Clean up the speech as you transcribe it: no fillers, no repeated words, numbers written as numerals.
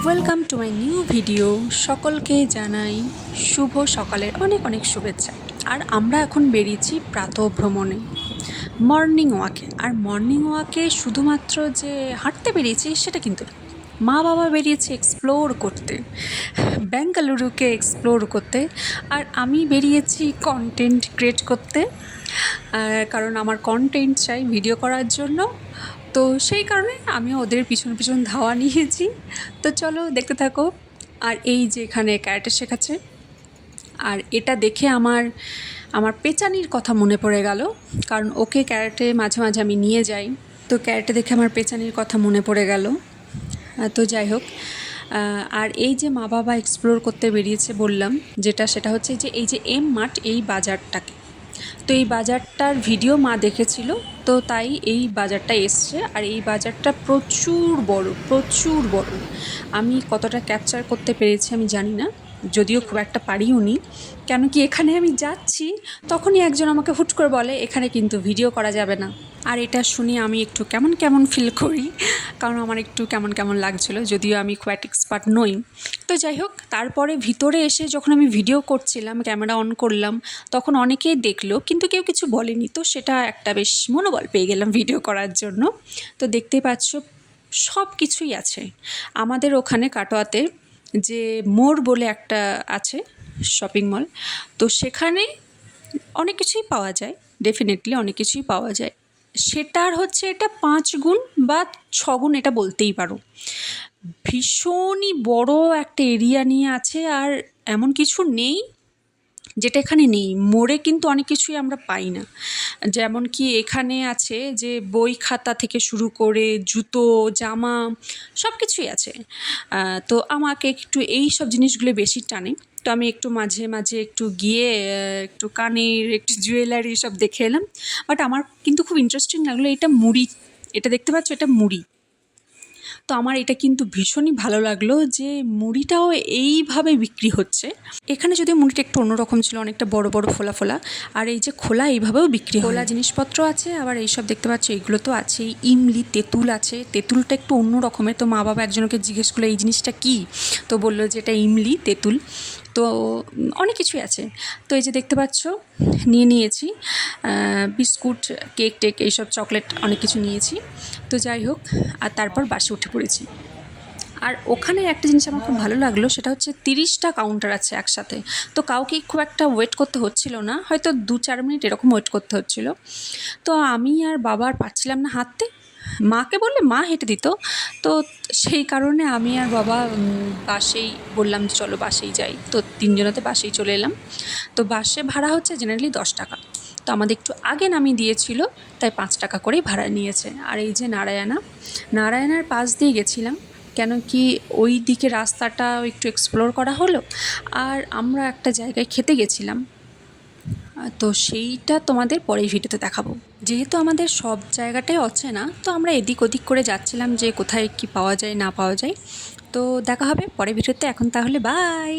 Welcome to my new video. সকলকে জানাই শুভ সকালের অনেক অনেক শুভেচ্ছা। আর আমরা এখন বেরিয়েছি প্রাতঃভ্রমণে, মর্নিং ওয়াকে। আর মর্নিং ওয়াকে শুধুমাত্র যে হাঁটতে বেরিয়েছি সেটা কিন্তু না, মা বাবা বেরিয়েছে এক্সপ্লোর করতে, বেঙ্গালুরুকে এক্সপ্লোর করতে। আর আমি বেরিয়েছি কন্টেন্ট ক্রিয়েট করতে, কারণ আমার কন্টেন্ট চাই ভিডিও করার জন্য। তো সেই কারণে আমিও ওদের পিছন পিছন ধাওয়া নিয়েছি। তো চলো দেখতে থাকো। আর এই যে এখানে ক্যারাটে শেখাচ্ছে, আর এটা দেখে আমার পেচানির কথা মনে পড়ে গেল, কারণ ওকে ক্যারাটে মাঝে মাঝে আমি নিয়ে যাই। তো ক্যারাটে দেখে আমার পেচানির কথা মনে পড়ে গেল। তো যাই হোক, আর এই যে মা বাবা এক্সপ্লোর করতে বেরিয়েছে বললাম যেটা, সেটা হচ্ছে যে এই যে এম মার্ট, এই বাজারটাকে। তো এই বাজারটার ভিডিও মা দেখেছিল, তো তাই এই বাজারটা এসছে। আর এই বাজারটা প্রচুর বড়, প্রচুর বড়। আমি কতটা ক্যাপচার করতে পেরেছি আমি জানি না, যদিও খুব একটা পারিও নি। কেন কি এখানে আমি যাচ্ছি তখনই একজন আমাকে হুট করে বলে এখানে কিন্তু ভিডিও করা যাবে না। আর এটা শুনে আমি একটু কেমন কেমন ফিল করি, কারণ আমার একটু কেমন কেমন লাগছিলো, যদিও আমি খুব একটা এক্সপার্ট নই। তো যাই হোক, তারপরে ভিতরে এসে যখন আমি ভিডিও করছিলাম, ক্যামেরা অন করলাম, তখন অনেকেই দেখলো কিন্তু কেউ কিছু বলেনি। তো সেটা একটা বেশ মনোবল পেয়ে গেলাম ভিডিও করার জন্য। তো দেখতেই পাচ্ছ সব কিছুই আছে আমাদের ওখানে কাটোয়াতে, যে মোড় বলে একটা আছে শপিং মল। তো সেখানে অনেক কিছুই পাওয়া যায়, ডেফিনেটলি অনেক কিছুই পাওয়া যায়। সেটার হচ্ছে এটা 5 গুণ বা 6 গুণ, এটা বলতেই পারো। ভীষণই বড় একটা এরিয়া নিয়ে আছে, আর এমন কিছু নেই যেটা এখানে নেই। মোড়ে কিন্তু অনেক কিছুই আমরা পাই না, যেমন কি এখানে আছে যে বই খাতা থেকে শুরু করে জুতো জামা সব কিছুই আছে। তো আমাকে একটু এই সব জিনিসগুলো বেশি টানে। তো আমি একটু মাঝে মাঝে একটু গিয়ে একটু কানের একটু জুয়েলারি সব দেখে এলাম। বাট আমার কিন্তু খুব ইন্টারেস্টিং লাগলো, এটা মুড়ি, এটা দেখতে পাচ্ছ, এটা মুড়ি। তো আমার এটা কিন্তু ভীষণই ভালো লাগলো যে মুড়িটাও এইভাবে বিক্রি হচ্ছে। এখানে যদিও মুড়িটা একটু অন্যরকম ছিল, অনেকটা বড় বড় ফোলা ফোলা, আর এই যে খোলা এইভাবেও বিক্রি খোলা জিনিসপত্র আছে। আবার এইসব দেখতে পাচ্ছ, এইগুলো তো আছেই। ইমলি, তেঁতুল আছে, তেঁতুলটা একটু অন্য রকমের। তো মা বাবা একজনকে জিজ্ঞেস করলো এই জিনিসটা কী, তো বললো যে এটা ইমলি, তেঁতুল। তো অনেক কিছুই আছে। তো এই যে দেখতে পাচ্ছ নিয়ে নিয়েছি বিস্কুট, কেক টেক, এইসব চকলেট অনেক কিছু নিয়েছি। তো যাই হোক, আর তারপর বাসে উঠে পড়েছি। আর ওখানে একটা জিনিস আমার খুব ভালো লাগলো, সেটা হচ্ছে 30টা কাউন্টার আছে একসাথে। তো কাউকে খুব একটা ওয়েট করতে হচ্ছিল না, হয়তো 2-4 মিনিট এরকম ওয়েট করতে হচ্ছিল। তো আমি আর বাবা আর পাচ্ছিলাম না হাঁটতে, মাকে বললে মা হেঁটে দিত। তো সেই কারণে আমি আর বাবা বাসেই বললাম যে চলো বাসেই যাই। তো 3 জনাতে বাসেই চলে এলাম। তো বাসে ভাড়া হচ্ছে জেনারেলি 10 টাকা। তো আমাদের একটু আগে নামিয়ে দিয়েছিল, তাই 5 টাকা করেই ভাড়া নিয়েছে। আর এই যে নারায়ণার পাশ দিয়ে গেছিলাম, কেন কি ওই দিকে রাস্তাটা একটু এক্সপ্লোর করা হলো। আর আমরা একটা জায়গায় খেতে গেছিলাম, তো সেইটা তোমাদের পরেই ভিডিওতে দেখাবো। যেহেতু আমাদের সব জায়গাটাই অচেনা, তো আমরা এদিক ওদিক করে যাচ্ছিলাম যে কোথায় কি পাওয়া যায় না পাওয়া যায়। তো দেখা হবে পরের ভিডিওতে। এখন তাহলে বাই।